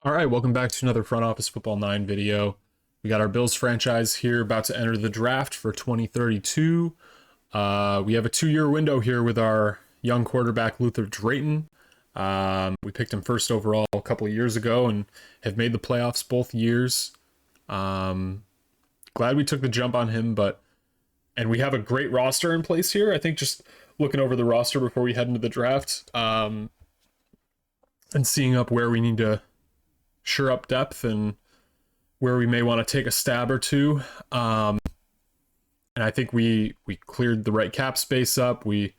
All right, welcome back to another Front Office Football 9 video. We got our Bills franchise here about to enter the draft for 2032. We have a 2-year window here with our young quarterback, Luther Drayton. We picked him first overall a couple of years ago and have made the playoffs both years. Glad we took the jump on him, and we have a great roster in place here. I think just looking over the roster before we head into the draft and seeing up where we need to shore up depth and where we may want to take a stab or two. And I think we cleared the right cap space up. We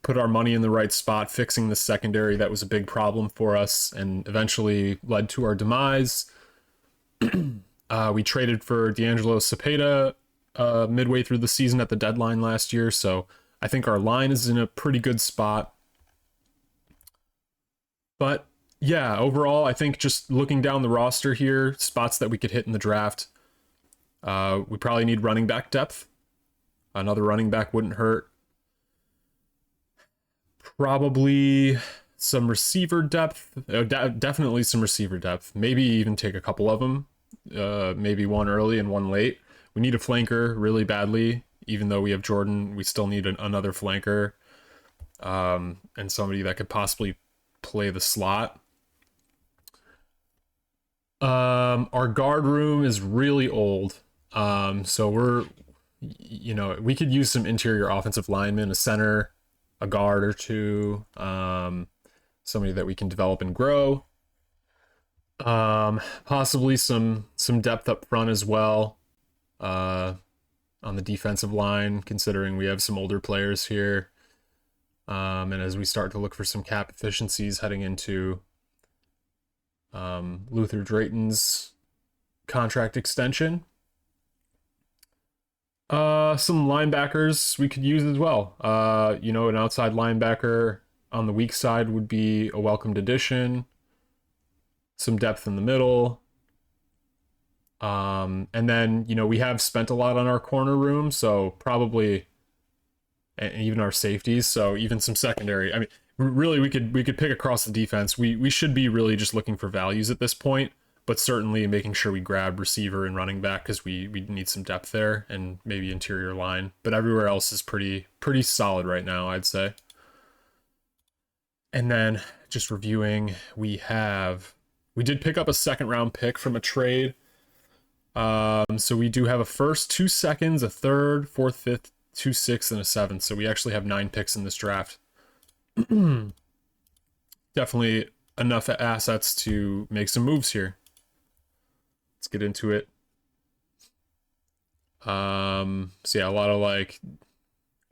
put our money in the right spot, fixing the secondary. That was a big problem for us and eventually led to our demise. We traded for D'Angelo Cepeda midway through the season at the deadline last year. So I think our line is in a pretty good spot. But yeah, overall, I think just looking down the roster here, spots that we could hit in the draft, we probably need running back depth. Another running back wouldn't hurt. Probably some receiver depth. Definitely some receiver depth. Maybe even take a couple of them. Maybe one early and one late. We need a flanker really badly. Even though we have Jordan, we still need another flanker. And somebody that could possibly play the slot. Our guard room is really old. So we could use some interior offensive linemen, a center, a guard or two, somebody that we can develop and grow. Possibly some depth up front as well, on the defensive line, considering we have some older players here. And as we start to look for some cap efficiencies heading into Luther Drayton's contract extension. Some linebackers we could use as well. An outside linebacker on the weak side would be a welcomed addition. Some depth in the middle. And then, we have spent a lot on our corner room, so probably, and even our safeties, so even some secondary. I mean, really, we could pick across the defense. We should be really just looking for values at this point, but certainly making sure we grab receiver and running back because we need some depth there and maybe interior line. But everywhere else is pretty solid right now, I'd say. And then just reviewing, we did pick up a second round pick from a trade. So we do have a first, 2 seconds, a third, fourth, fifth, 2 6, and a 7. So we actually have 9 picks in this draft. Definitely enough assets to make some moves here. Let's get into it. So yeah, a lot of like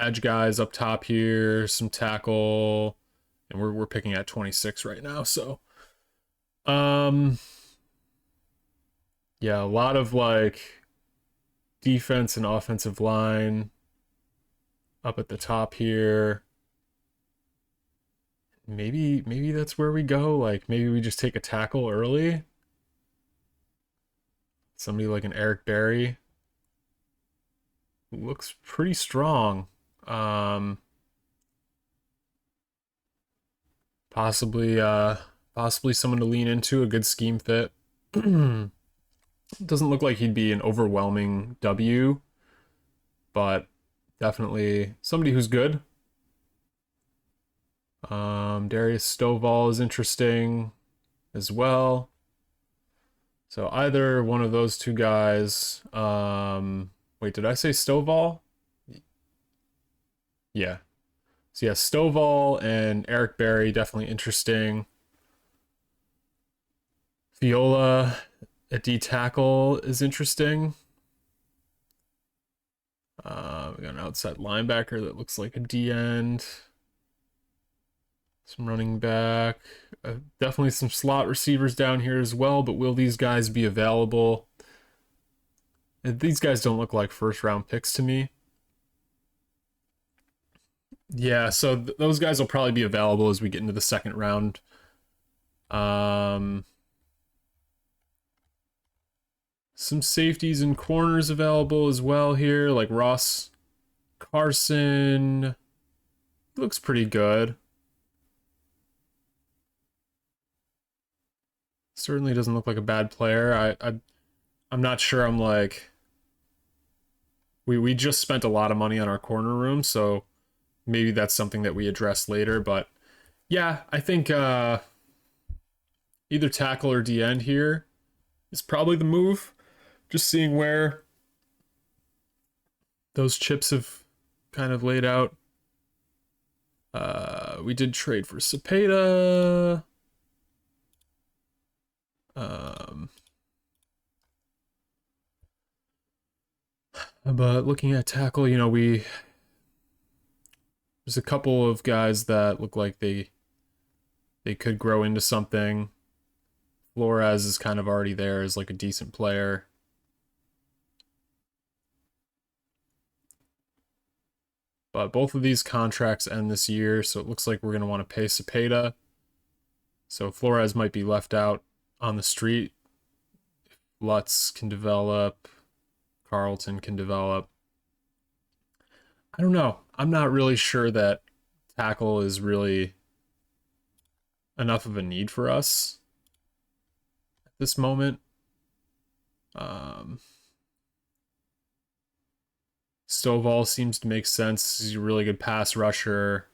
edge guys up top here, some tackle, and we're picking at 26 right now. So yeah, a lot of like defense and offensive line up at the top here. Maybe that's where we go. Like maybe we just take a tackle early. Somebody like an Eric Berry. Looks pretty strong. Possibly someone to lean into, a good scheme fit. Doesn't look like he'd be an overwhelming W, but definitely somebody who's good. Darius Stovall is interesting as well. So either one of those two guys. Wait, did I say Stovall? Yeah. So yeah, Stovall and Eric Berry, definitely interesting. Viola at D tackle is interesting. We got an outside linebacker that looks like a D end. Some running back. Definitely some slot receivers down here as well, but will these guys be available? These guys don't look like first round picks to me. Yeah, so those guys will probably be available as we get into the second round. Some safeties and corners available as well here, like Ross Carson. Looks pretty good. Certainly doesn't look like a bad player. I'm not sure. I'm like, we just spent a lot of money on our corner room, so maybe that's something that we address later. But yeah, I think either tackle or D end here is probably the move. Just seeing where those chips have kind of laid out. We did trade for Cepeda. But looking at tackle, you know, there's a couple of guys that look like they could grow into something. Flores is kind of already there as like a decent player. But both of these contracts end this year, so it looks like we're going to want to pay Cepeda. So Flores might be left out on the street. Lutz can develop. Carlton can develop. I don't know. I'm not really sure that tackle is really enough of a need for us at this moment. Stovall seems to make sense. He's a really good pass rusher.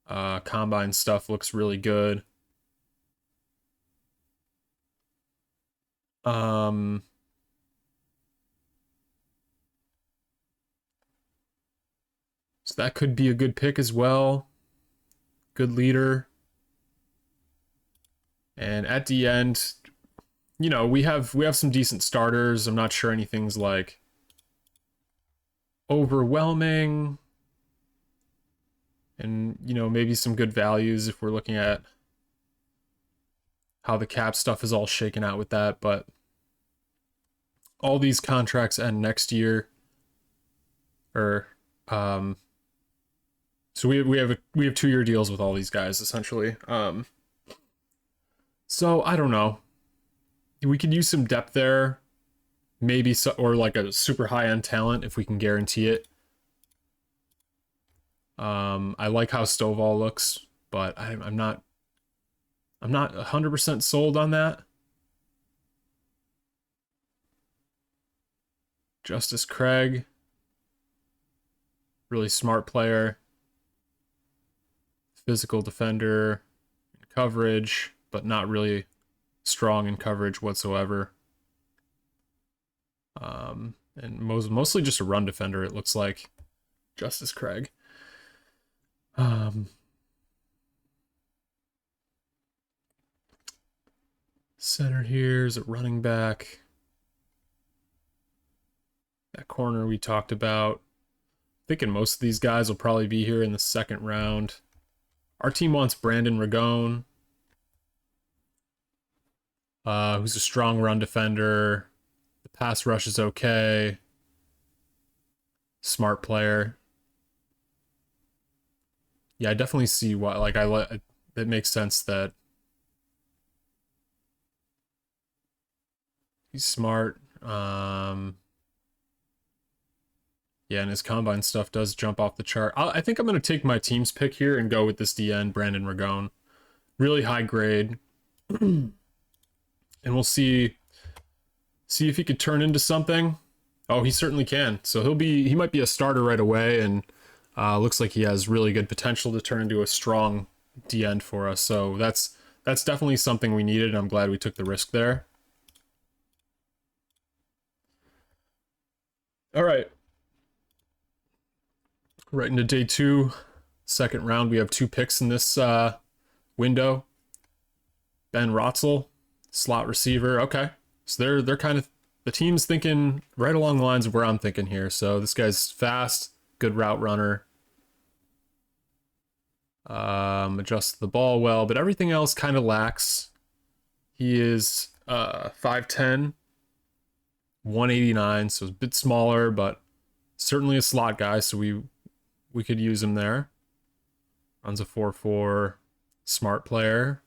Combine stuff looks really good. So that could be a good pick as well. Good leader. And at the end, you know, we have some decent starters. I'm not sure anything's like overwhelming. And, you know, maybe some good values if we're looking at how the cap stuff is all shaken out with that. But all these contracts end next year. Or, so we have 2-year deals with all these guys essentially. So I don't know. We could use some depth there, maybe or like a super high end talent if we can guarantee it. I like how Stovall looks, but I'm not 100% sold on that. Justice Craig, really smart player, physical defender, coverage, but not really strong in coverage whatsoever. And mostly just a run defender, it looks like. Justice Craig. Center here is a running back. That corner we talked about. Thinking most of these guys will probably be here in the second round. Our team wants Brandon Ragone, who's a strong run defender. The pass rush is okay. Smart player. Yeah, I definitely see why. Like, it makes sense that he's smart. Yeah, and his combine stuff does jump off the chart. I think I'm going to take my team's pick here and go with this DN, Brandon Ragone. Really high grade. And we'll see if he could turn into something. Oh, he certainly can. So he might be a starter right away, and looks like he has really good potential to turn into a strong DN for us. So that's definitely something we needed, and I'm glad we took the risk there. All right. Right into day 2, second round. We have 2 picks in this window. Ben Rotzel, slot receiver. Okay, so they're kind of, the team's thinking right along the lines of where I'm thinking here. So this guy's fast, good route runner. Adjusts the ball well, but everything else kind of lacks. He is 5'10", 189, so a bit smaller, but certainly a slot guy. So we could use him there. Runs a 4.4, smart player.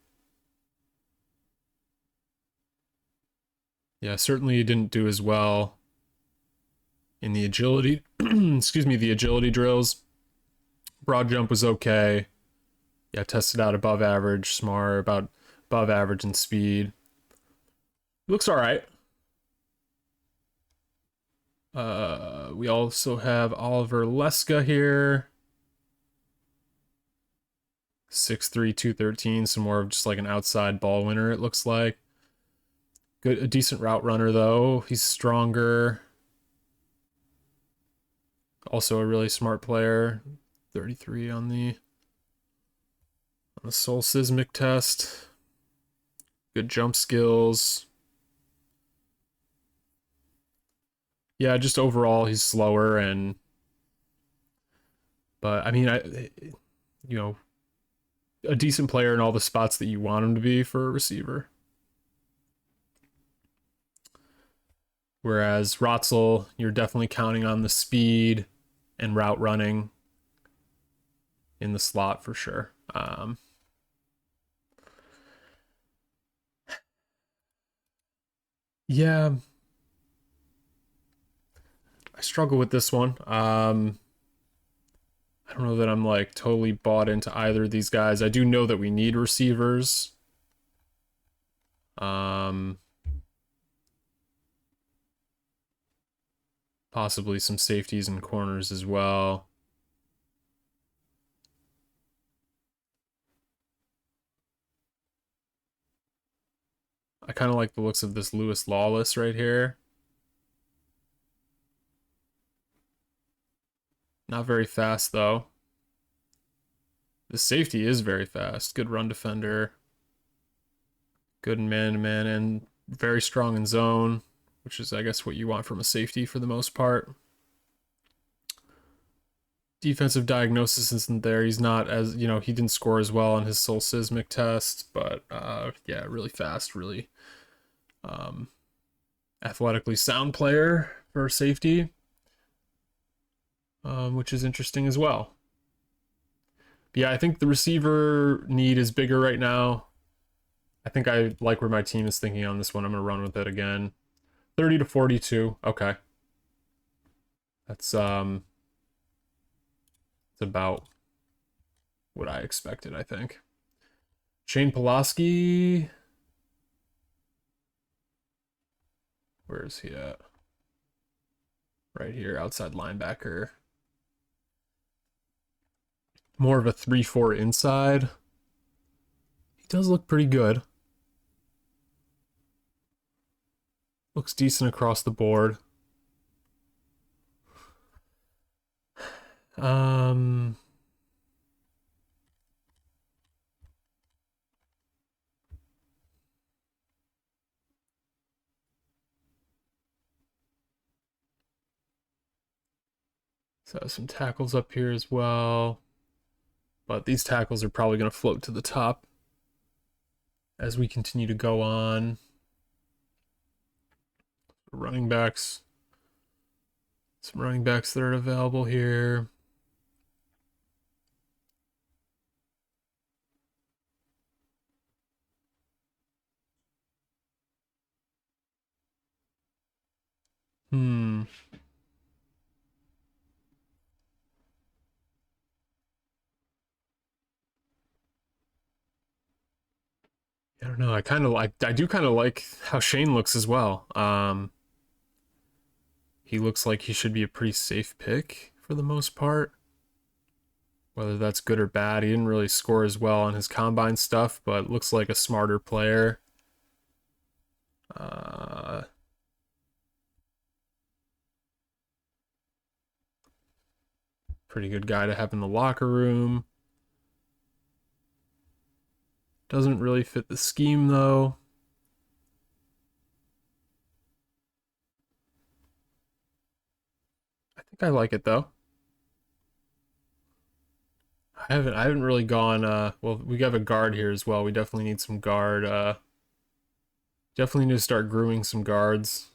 Yeah, certainly he didn't do as well in the agility, excuse me, the agility drills. Broad jump was okay. Yeah, tested out above average, smart, about above average in speed. Looks all right. We also have Oliver Leska here. 6'3", 213, some more of just like an outside ball winner, it looks like. A decent route runner, though. He's stronger. Also a really smart player. 33 on the Soul Seismic test. Good jump skills. Yeah, just overall he's slower but I mean, you know, a decent player in all the spots that you want him to be for a receiver. Whereas Rotzel, you're definitely counting on the speed and route running in the slot for sure. Yeah, I struggle with this one. I don't know that I'm like totally bought into either of these guys. I do know that we need receivers. Possibly some safeties and corners as well. I kind of like the looks of this Lewis Lawless right here. Not very fast, though. The safety is very fast. Good run defender. Good in man-to-man and very strong in zone, which is, I guess, what you want from a safety for the most part. Defensive diagnosis isn't there. He's not as, he didn't score as well on his Soul Seismic test, but yeah, really fast, really athletically sound player for safety, which is interesting as well. But yeah, I think the receiver need is bigger right now. I think I like where my team is thinking on this one. I'm going to run with it again. 30 to 42. Okay. That's it's about what I expected, I think. Shane Pulaski. Where is he at? Right here, outside linebacker. More of a 3-4 inside. He does look pretty good. Looks decent across the board. So some tackles up here as well. But these tackles are probably going to float to the top as we continue to go on. Running backs. Some running backs that are available here. I don't know. I do kind of like how Shane looks as well. He looks like he should be a pretty safe pick for the most part. Whether that's good or bad, he didn't really score as well on his combine stuff, but looks like a smarter player. Pretty good guy to have in the locker room. Doesn't really fit the scheme, though. I think I like it, though. I haven't really gone, well, we have a guard here as well. We definitely need some guard, definitely need to start grooming some guards.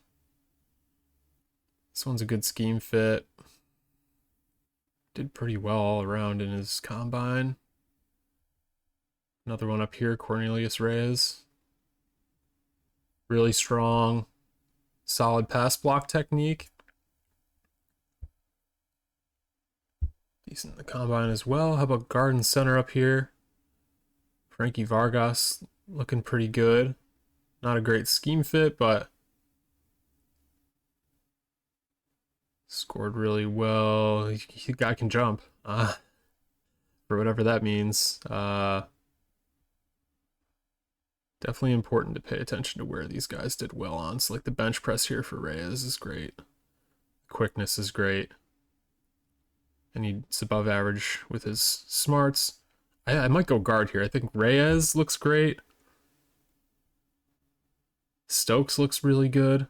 This one's a good scheme fit. Did pretty well all around in his combine. Another one up here, Cornelius Reyes. Really strong, solid pass block technique. Decent in the combine as well. How about guard and center up here? Frankie Vargas looking pretty good. Not a great scheme fit, but scored really well. Guy can jump, for whatever that means. Definitely important to pay attention to where these guys did well on. So like the bench press here for Reyes is great. Quickness is great. And he's above average with his smarts. I might go guard here. I think Reyes looks great. Stokes looks really good.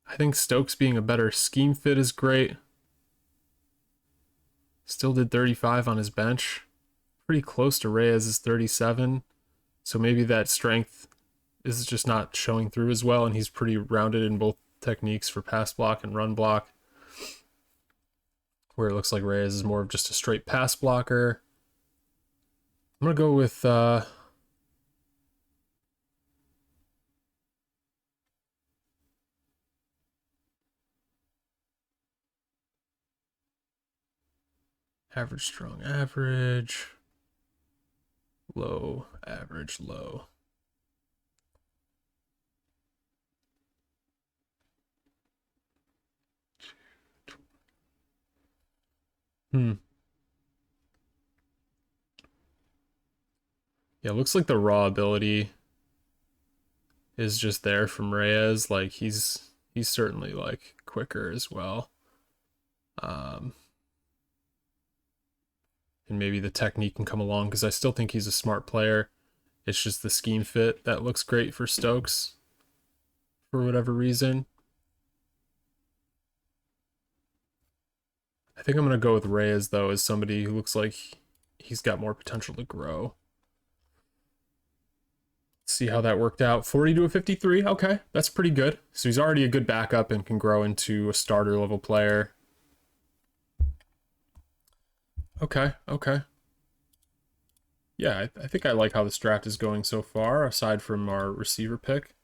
I think Stokes being a better scheme fit is great. Still did 35 on his bench. Pretty close to Reyes' 37. So maybe that strength is just not showing through as well, and he's pretty rounded in both techniques for pass block and run block. Where it looks like Reyes is more of just a straight pass blocker. I'm going to go with average, strong, average, low, average, low. Yeah, it looks like the raw ability is just there from Reyes. Like he's certainly like quicker as well. And maybe the technique can come along because I still think he's a smart player. It's just the scheme fit that looks great for Stokes for whatever reason. I think I'm going to go with Reyes, though, as somebody who looks like he's got more potential to grow. Let's see how that worked out. 40 to a 53. Okay, that's pretty good. So he's already a good backup and can grow into a starter level player. Okay, okay. Yeah, I think I like how this draft is going so far, aside from our receiver pick.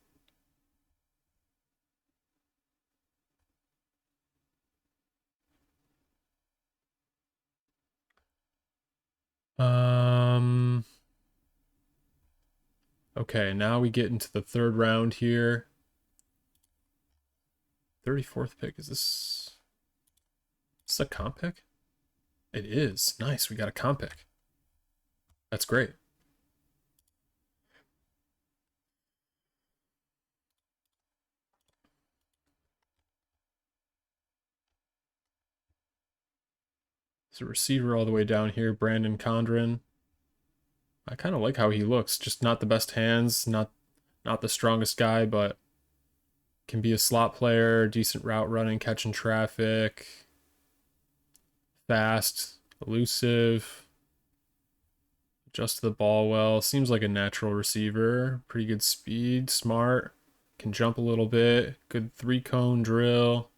Okay, now we get into the third round here. 34th pick. Is this a comp pick? It is. Nice. We got a comp pick. That's great. There's a receiver all the way down here, Brandon Condren. I kind of like how he looks. Just not the best hands, not the strongest guy, but can be a slot player, decent route running, catching traffic, fast, elusive, adjust the ball well. Seems like a natural receiver. Pretty good speed, smart, can jump a little bit. Good 3-cone drill.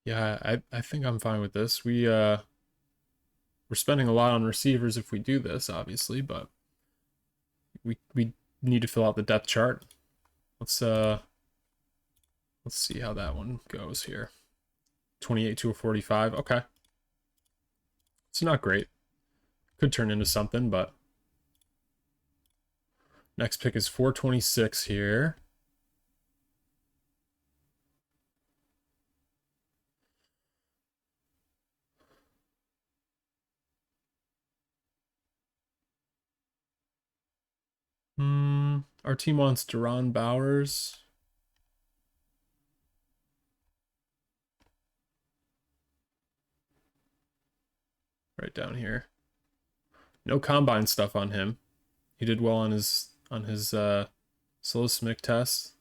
Yeah, I think I'm fine with this. We're spending a lot on receivers if we do this, obviously, but we need to fill out the depth chart. Let's see how that one goes here. 28 to a 45. Okay. It's not great. Could turn into something, but next pick is 426 here. Our team wants Deron Bowers. Right down here. No combine stuff on him. He did well on his Solosmic test.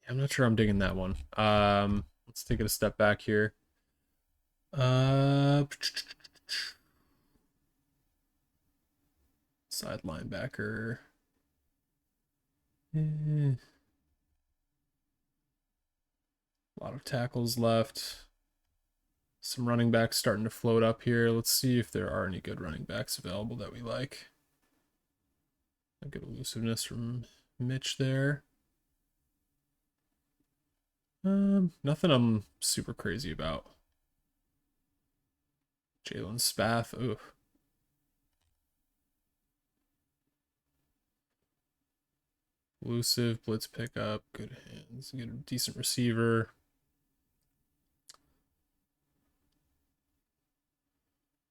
I'm not sure I'm digging that one. Let's take it a step back here. Side linebacker. A lot of tackles left. Some running backs starting to float up here. Let's see if there are any good running backs available that we like. A good elusiveness from Mitch there. Nothing I'm super crazy about. Jalen Spath. Ooh. Elusive, blitz pickup, good hands, good decent receiver.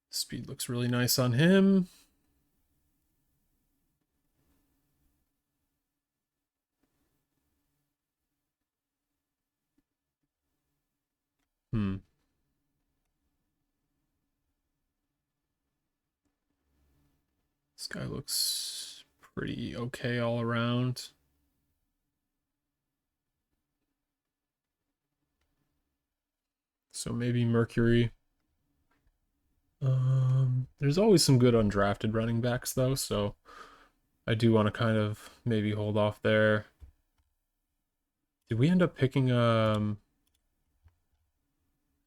Speed looks really nice on him. This guy looks pretty okay all around. So maybe Mercury. There's always some good undrafted running backs though, so I do want to kind of maybe hold off there. Did we end up picking an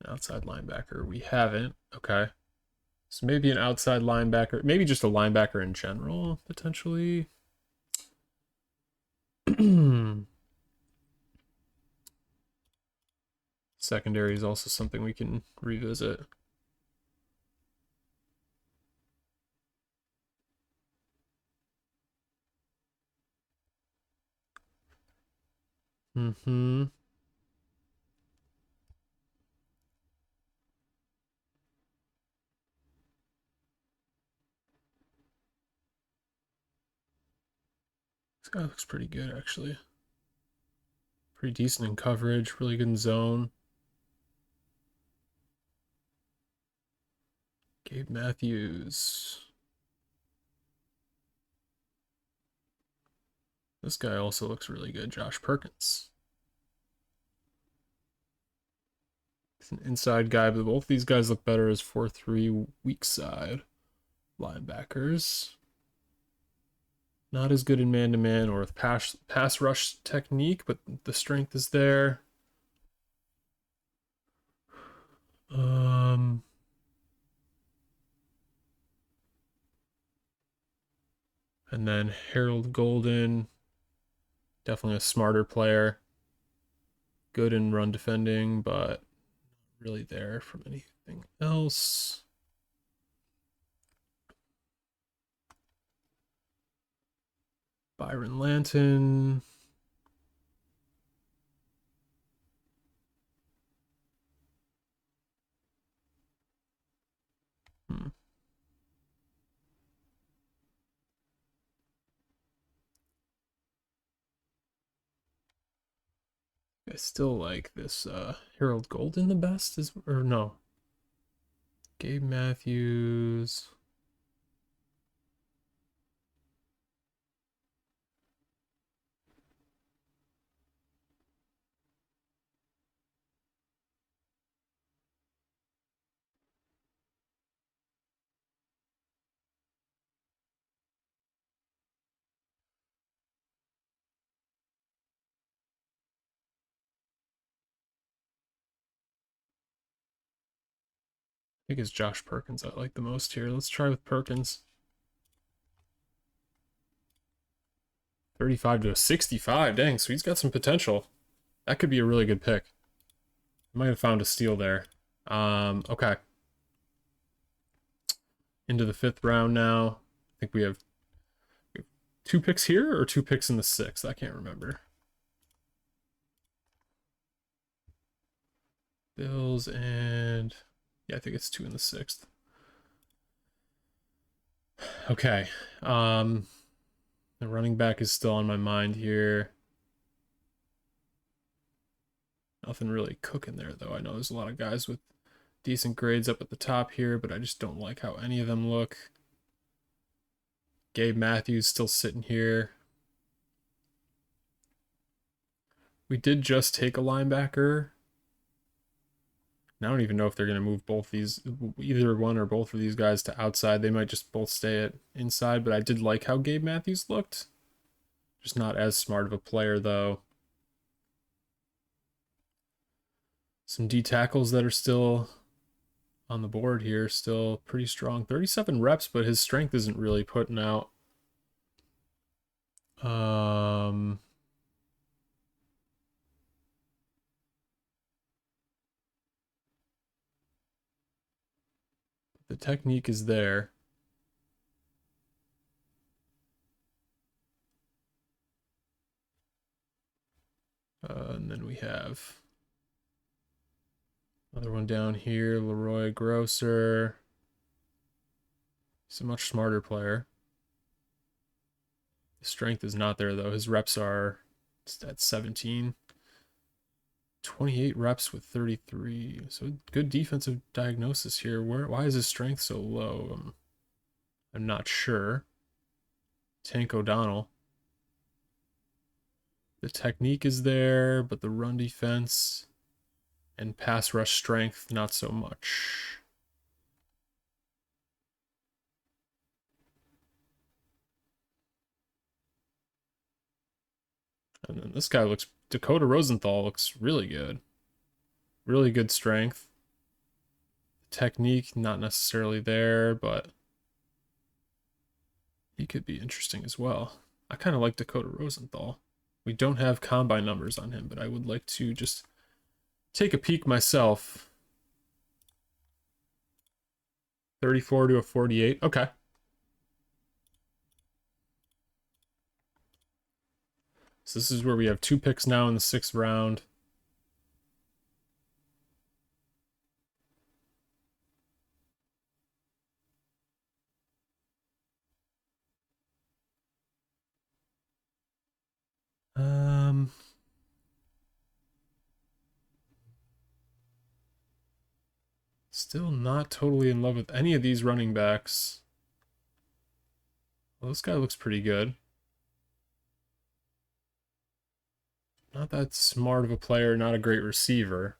outside linebacker? We haven't. Okay. So maybe an outside linebacker, maybe just a linebacker in general, potentially. Secondary is also something we can revisit. Mm-hmm. This guy looks pretty good, actually. Pretty decent in coverage, really good in zone. Gabe Matthews. This guy also looks really good, Josh Perkins. He's an inside guy, but both these guys look better as 4-3 weak side linebackers. Not as good in man-to-man or with pass rush technique, but the strength is there. And then Harold Golden, definitely a smarter player. Good in run defending, but really there from anything else. Byron Lanton. I still like this Harold Golden the best, is or no? Gabe Matthews. I think it's Josh Perkins I like the most here. Let's try with Perkins. 35 to a 65. Dang, so he's got some potential. That could be a really good pick. Might have found a steal there. Okay. Into the 5th round now. I think we have 2 picks here or 2 picks in the 6th. I can't remember. Bills and yeah, I think it's 2 in the 6th. Okay. The running back is still on my mind here. Nothing really cooking there though. I know there's a lot of guys with decent grades up at the top here, but I just don't like how any of them look. Gabe Matthews still sitting here. We did just take a linebacker. I don't even know if they're going to move either one or both of these guys to outside. They might just both stay at inside, but I did like how Gabe Matthews looked. Just not as smart of a player, though. Some D tackles that are still on the board here, still pretty strong. 37 reps, but his strength isn't really putting out. The technique is there. And then we have another one down here, Leroy Grosser. He's a much smarter player. The strength is not there, though. His reps are at 17. 28 reps with 33. So good defensive diagnosis here. Why is his strength so low? I'm not sure. Tank O'Donnell. The technique is there, but the run defense and pass rush strength, not so much. And then this guy looks, Dakota Rosenthal looks really good. Really good strength. Technique, not necessarily there, but he could be interesting as well. I kind of like Dakota Rosenthal. We don't have combine numbers on him, but I would like to just take a peek myself. 34 to a 48. Okay. So this is where we have 2 picks now in the 6th round. Still not totally in love with any of these running backs. Well, this guy looks pretty good. Not that smart of a player, not a great receiver.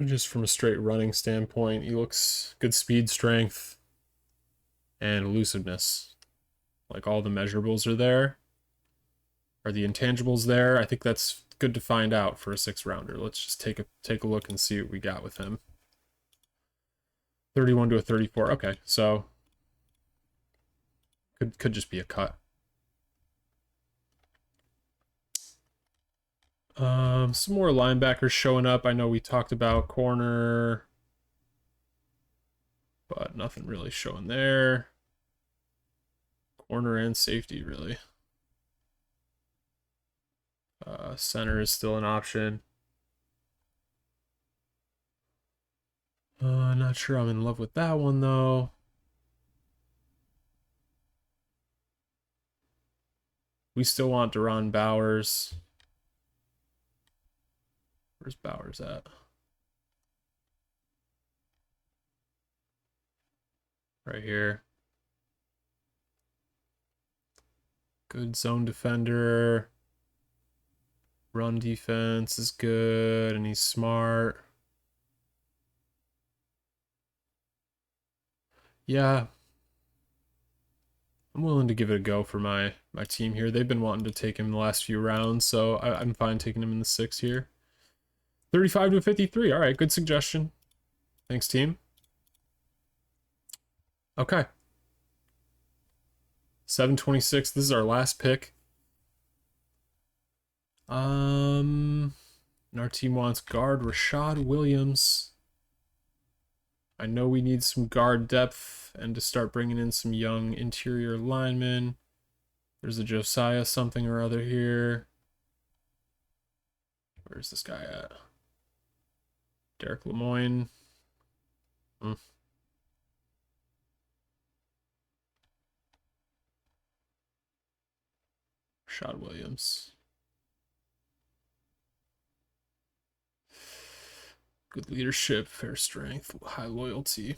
Just from a straight running standpoint, he looks good speed, strength, and elusiveness. Like all the measurables are there. Are the intangibles there? I think that's good to find out for a 6th rounder. Let's just take a look and see what we got with him. 31 to a 34. Okay, so could just be a cut. Some more linebackers showing up. I know we talked about corner, but nothing really showing there. Corner and safety, really. Center is still an option. Not sure I'm in love with that one, though. We still want Deron Bowers. Where's Bowers at? Right here. Good zone defender. Run defense is good, and he's smart. Yeah. I'm willing to give it a go for my team here. They've been wanting to take him the last few rounds, so I'm fine taking him in the 6th here. 35 to 53. All right, good suggestion. Thanks, team. Okay. 726. This is our last pick. And our team wants guard Rashad Williams. I know we need some guard depth and to start bringing in some young interior linemen. There's a Josiah something or other here. Where's this guy at? Derek Lemoyne. Rashad Williams. Good leadership, fair strength, high loyalty.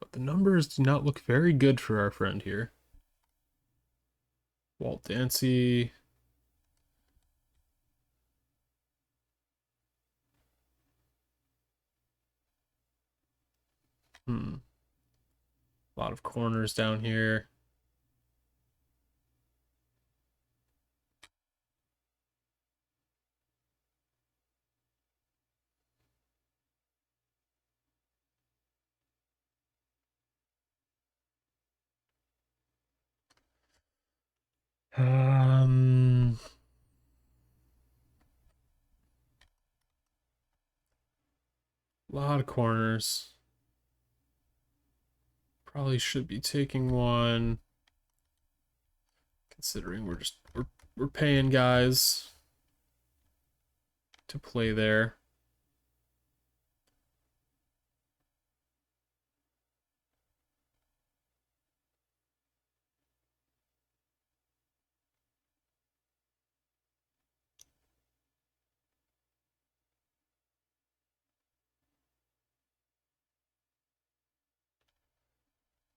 But the numbers do not look very good for our friend here. Walt Dancy. A lot of corners down here. Um, A lot of corners. Probably should be taking one. Considering we're paying guys to play there.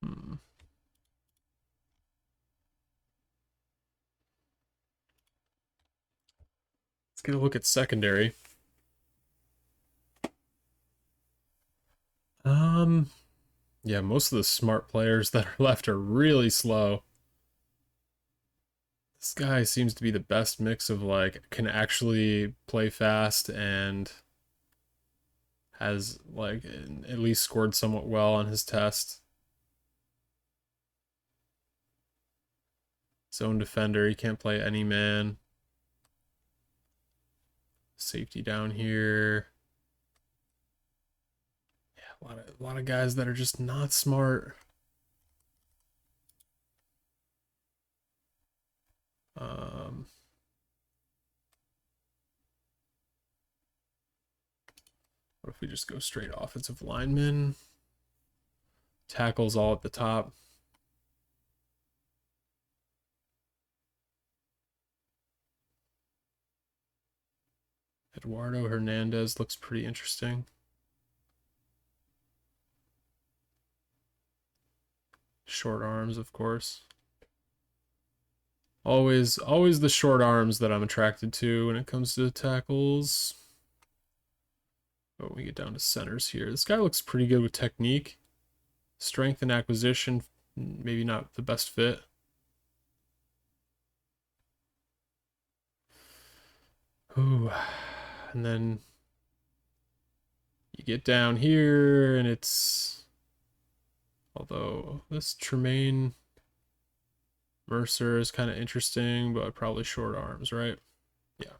Hmm. Let's get a look at secondary. Yeah, most of the smart players that are left are really slow. This guy seems to be the best mix of like can actually play fast and has like at least scored somewhat well on his test. Zone defender, he can't play any man. Safety down here. Yeah, a lot of guys that are just not smart. Um, what if we just go straight offensive lineman? Tackles all at the top. Eduardo Hernandez looks pretty interesting. Short arms, of course. Always the short arms that I'm attracted to when it comes to tackles. But we get down to centers here. This guy looks pretty good with technique. Strength and acquisition, maybe not the best fit. Ooh. And then you get down here and it's... Although this Tremaine Mercer is kind of interesting, but probably short arms, right? Yeah.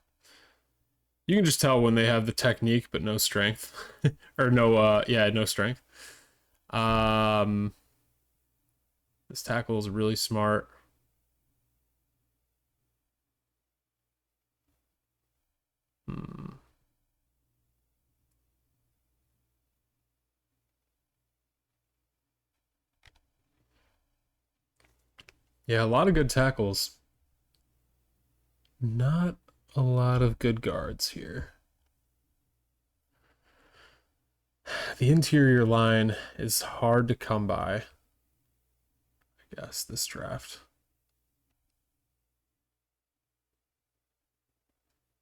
You can just tell when they have the technique, but no strength. Or no, yeah, no strength. This tackle is really smart. Hmm. Yeah, a lot of good tackles. Not a lot of good guards here. The interior line is hard to come by, I guess, this draft.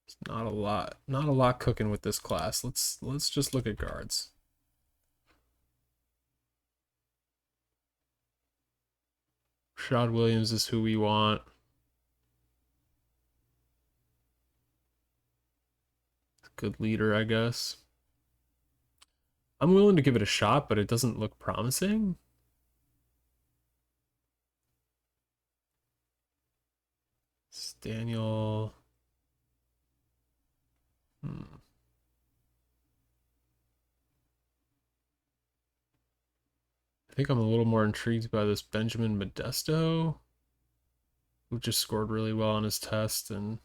It's not a lot cooking with this class. Let's just look at guards. Rashad Williams is who we want. Good leader, I guess. I'm willing to give it a shot, but it doesn't look promising. It's Daniel. I think I'm a little more intrigued by this Benjamin Modesto, who just scored really well on his test and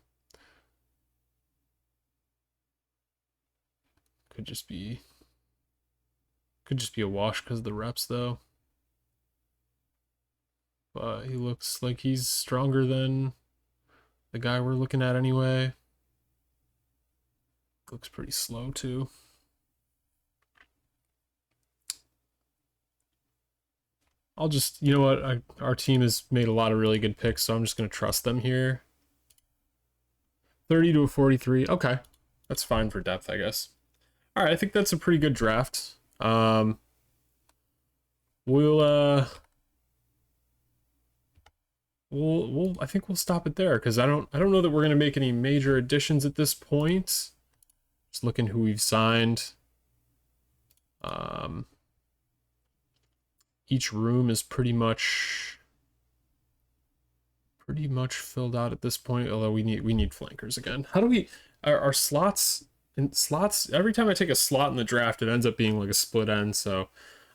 could just be a wash because of the reps though. But he looks like he's stronger than the guy we're looking at anyway. Looks pretty slow too. I'll just, you know what, our team has made a lot of really good picks, so I'm just going to trust them here. 30 to a 43. Okay. That's fine for depth, I guess. All right, I think that's a pretty good draft. We'll I think we'll stop it there because I don't know that we're going to make any major additions at this point. Just looking who we've signed. Each room is pretty much filled out at this point, although we need flankers again. How do we our slots And slots, every time I take a slot in the draft, it ends up being like a split end. So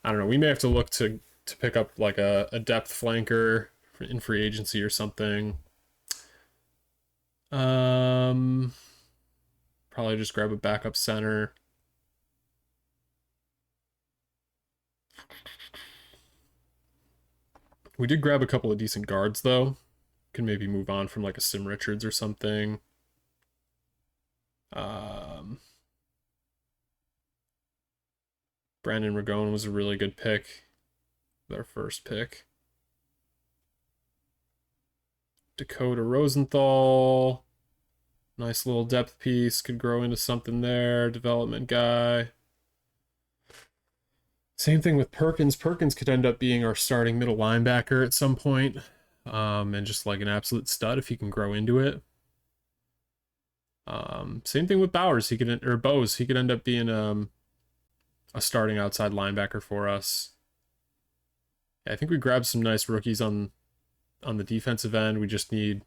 I don't know. We may have to look to pick up like a depth flanker in free agency or something. Probably just grab a backup center. We did grab a couple of decent guards though. Can maybe move on from like a Sim Richards or something. Brandon Ragone was a really good pick. Our first pick. Dakota Rosenthal. Nice little depth piece. Could grow into something there. Development guy. Same thing with Perkins. Perkins could end up being our starting middle linebacker at some point. And just like an absolute stud if he can grow into it. Same thing with Bowers. Bose. He could end up being a starting outside linebacker for us. Yeah, I think we grabbed some nice rookies on the defensive end. We just need,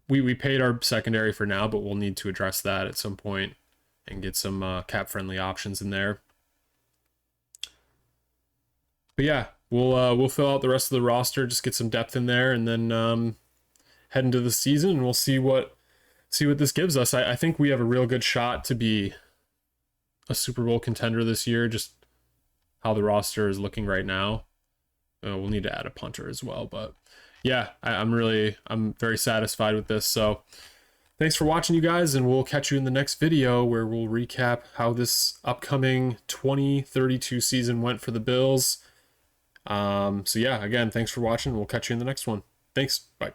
we paid our secondary for now, but we'll need to address that at some point and get some cap friendly options in there. But yeah, we'll fill out the rest of the roster, just get some depth in there, and then head into the season, and we'll see what this gives us. I think we have a real good shot to be a Super Bowl contender this year, just how the roster is looking right now. We'll need to add a punter as well, but yeah, I'm very satisfied with this. So thanks for watching, you guys, and we'll catch you in the next video where we'll recap how this upcoming 2032 season went for the Bills. So yeah, again, thanks for watching. We'll catch you in the next one. Thanks. Bye.